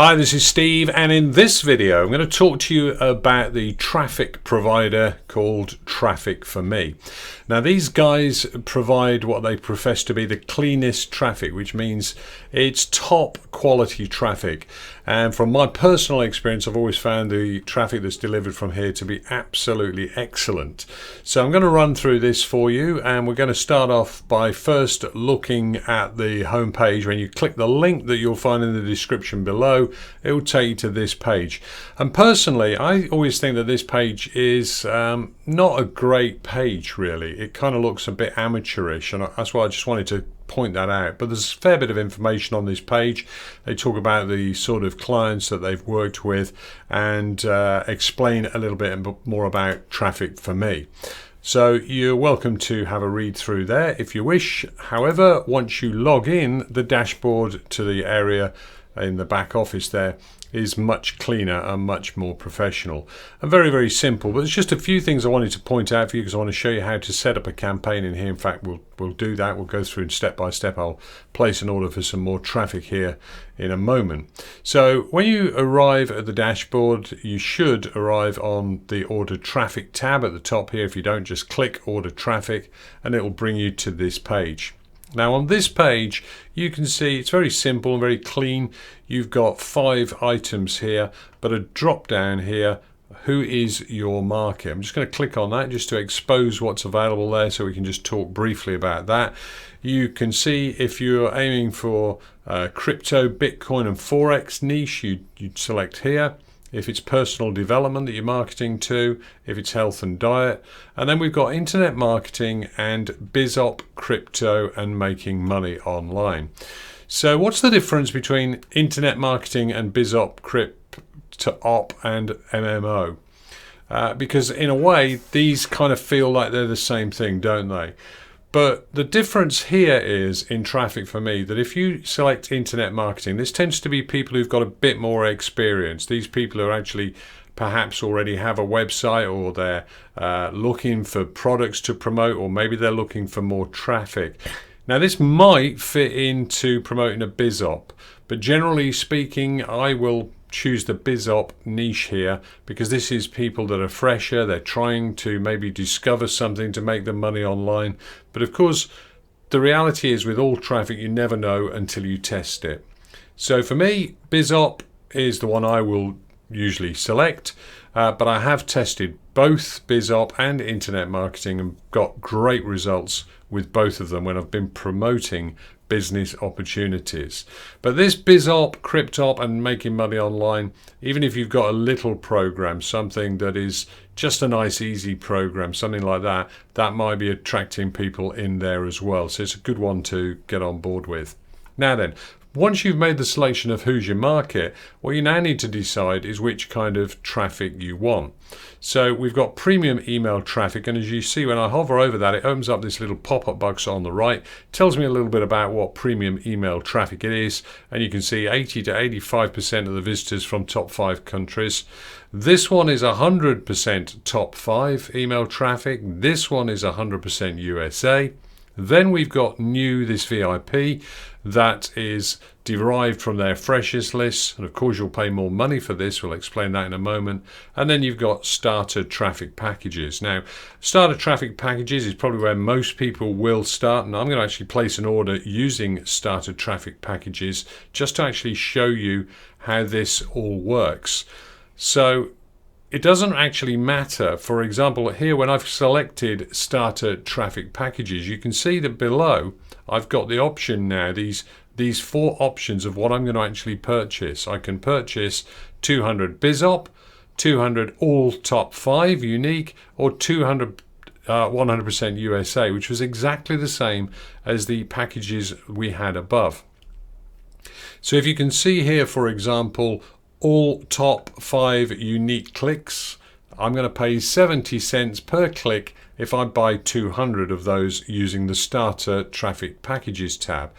Hi, this is Steve, and in this video I'm going to talk to you about the traffic provider called TrafficForMe. Now these guys provide what they profess to be the cleanest traffic, which means it's top quality traffic. And from my personal experience, I've always found the traffic that's delivered from here to be absolutely excellent. So I'm going to run through this for you, and we're going to start off by first looking at the home page. When you click the link that you'll find in the description below, it will take you to this page. And personally, I always think that this page is not a great page, really. It kind of looks a bit amateurish, and that's why I just wanted to point that out. But there's a fair bit of information on this page. They talk about the sort of clients that they've worked with and explain a little bit more about TrafficForMe. So you're welcome to have a read through there if you wish. However, once you log in, the dashboard to the area in the back office there is much cleaner and much more professional and very, very simple. But there's just a few things I wanted to point out for you because I want to show you how to set up a campaign in here. In fact, we'll do that. We'll go through step by step. I'll place an order for some more traffic here in a moment. So when you arrive at the dashboard, you should arrive on the Order Traffic tab at the top here. If you don't, just click Order Traffic and it will bring you to this page. Now on this page you can see it's very simple and very clean. You've got 5 items here, but a drop down here, who is your market? I'm just going to click on that just to expose what's available there so we can just talk briefly about that. You can see if you're aiming for crypto, Bitcoin and Forex niche, you'd select here. If it's personal development that you're marketing to, if it's health and diet. And then we've got internet marketing and BizOp, crypto and making money online. So what's the difference between internet marketing and BizOp, crypto and MMO? Because in a way, these kind of feel like they're the same thing, don't they? But the difference here is in TrafficForMe that if you select internet marketing, this tends to be people who've got a bit more experience. These people are actually perhaps already have a website, or they're looking for products to promote, or maybe they're looking for more traffic. Now this might fit into promoting a BizOp, but generally speaking, I will choose the BizOp niche here because this is people that are fresher. They're trying to maybe discover something to make them money online. But of course, the reality is with all traffic, you never know until you test it. So for me, BizOp is the one I will usually select, but I have tested both BizOp and internet marketing and got great results with both of them when I've been promoting business opportunities. But this BizOp, CryptOp and making money online, even if you've got a little program, something that is just a nice easy program, something like that, that might be attracting people in there as well. So it's a good one to get on board with. Now then, once you've made the selection of who's your market, what you now need to decide is which kind of traffic you want. So we've got premium email traffic, and as you see when I hover over that, it opens up this little pop-up box on the right, tells me a little bit about what premium email traffic it is, and you can see 80 to 85% of the visitors from top 5 countries. This one is 100% top 5 email traffic. This one is 100% USA. Then we've got new, this VIP, that is derived from their freshers list. And of course, you'll pay more money for this. We'll explain that in a moment. And then you've got starter traffic packages. Now, starter traffic packages is probably where most people will start. And I'm going to actually place an order using starter traffic packages just to actually show you how this all works. So it doesn't actually matter. For example, here when I've selected starter traffic packages, you can see that below I've got the option now, these 4 options of what I'm going to actually purchase. I can purchase 200 BizOp, 200 all top 5 unique, or 200 100% USA, which was exactly the same as the packages we had above. So if you can see here, for example, all top 5 unique clicks, I'm going to pay 70 cents per click if I buy 200 of those using the starter traffic packages tab.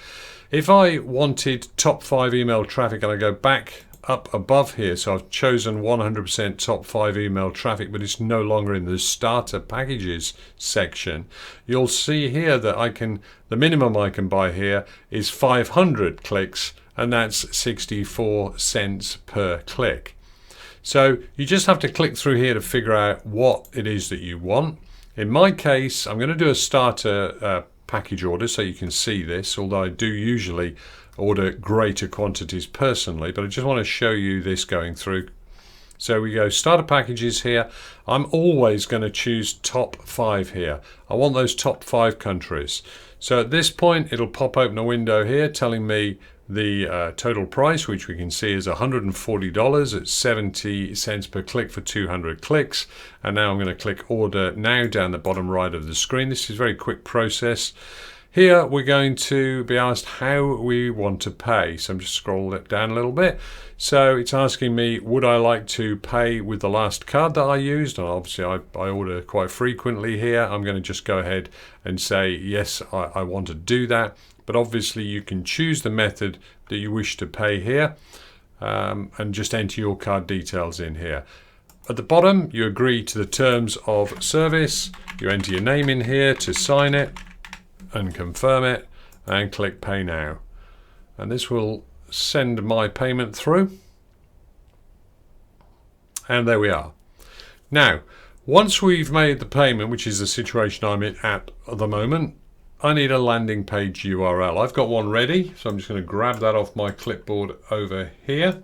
If I wanted top 5 email traffic and I go back up above here, so I've chosen 100% top 5 email traffic, but it's no longer in the starter packages section. You'll see here that the minimum I can buy here is 500 clicks, and that's 64 cents per click. So you just have to click through here to figure out what it is that you want. In my case, I'm going to do a starter package order so you can see this, although I do usually order greater quantities personally, but I just want to show you this going through. So we go starter packages here. I'm always going to choose top 5 here. I want those top 5 countries. So at this point, it'll pop open a window here telling me the total price, which we can see is $140 at 70 cents per click for 200 clicks. And now I'm going to click order now down the bottom right of the screen. This is a very quick process. Here we're going to be asked how we want to pay. So I'm just scrolling it down a little bit. So it's asking me, would I like to pay with the last card that I used? And obviously I order quite frequently here. I'm going to just go ahead and say, yes, I want to do that. But obviously you can choose the method that you wish to pay here and just enter your card details in here. At the bottom, you agree to the terms of service. You enter your name in here to sign it and confirm it, and click pay now. And this will send my payment through. And there we are. Now, once we've made the payment, which is the situation I'm in at the moment, I need a landing page URL. I've got one ready, so I'm just going to grab that off my clipboard over here.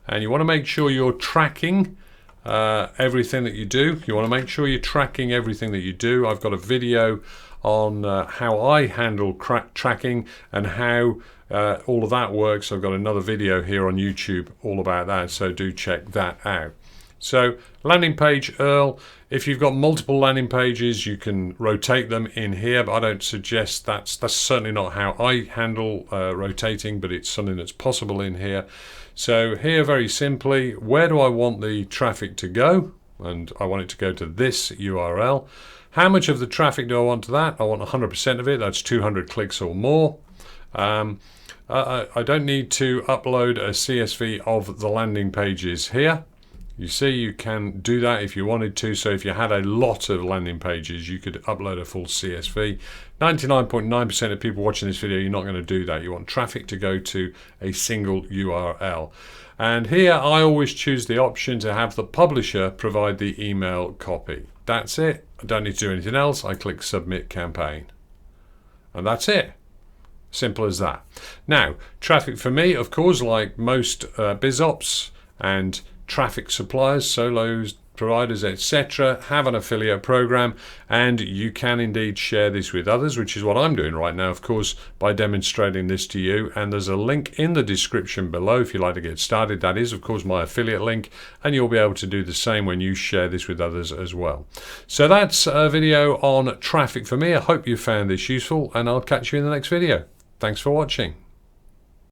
And you want to make sure you're tracking everything that you do. You want to make sure you're tracking everything that you do. I've got a video on how I handle tracking and how all of that works. I've got another video here on YouTube all about that, so do check that out. So landing page URL, if you've got multiple landing pages, you can rotate them in here, but I don't suggest that's certainly not how I handle rotating, but it's something that's possible in here. So here, very simply, where do I want the traffic to go? And I want it to go to this URL. How much of the traffic do I want to that? I want 100% of it. That's 200 clicks or more. I don't need to upload a CSV of the landing pages here. You see, you can do that if you wanted to. So if you had a lot of landing pages, you could upload a full CSV. 99.9% of people watching this video, you're not going to do that. You want traffic to go to a single URL. And here I always choose the option to have the publisher provide the email copy. That's it. I don't need to do anything else. I click submit campaign. And that's it. Simple as that. Now, TrafficForMe, of course, like most BizOps and traffic suppliers, solos, providers, etc., have an affiliate program, and you can indeed share this with others, which is what I'm doing right now, of course, by demonstrating this to you. And there's a link in the description below if you'd like to get started. That is, of course, my affiliate link, and you'll be able to do the same when you share this with others as well. So that's a video on TrafficForMe. I hope you found this useful, and I'll catch you in the next video. Thanks for watching.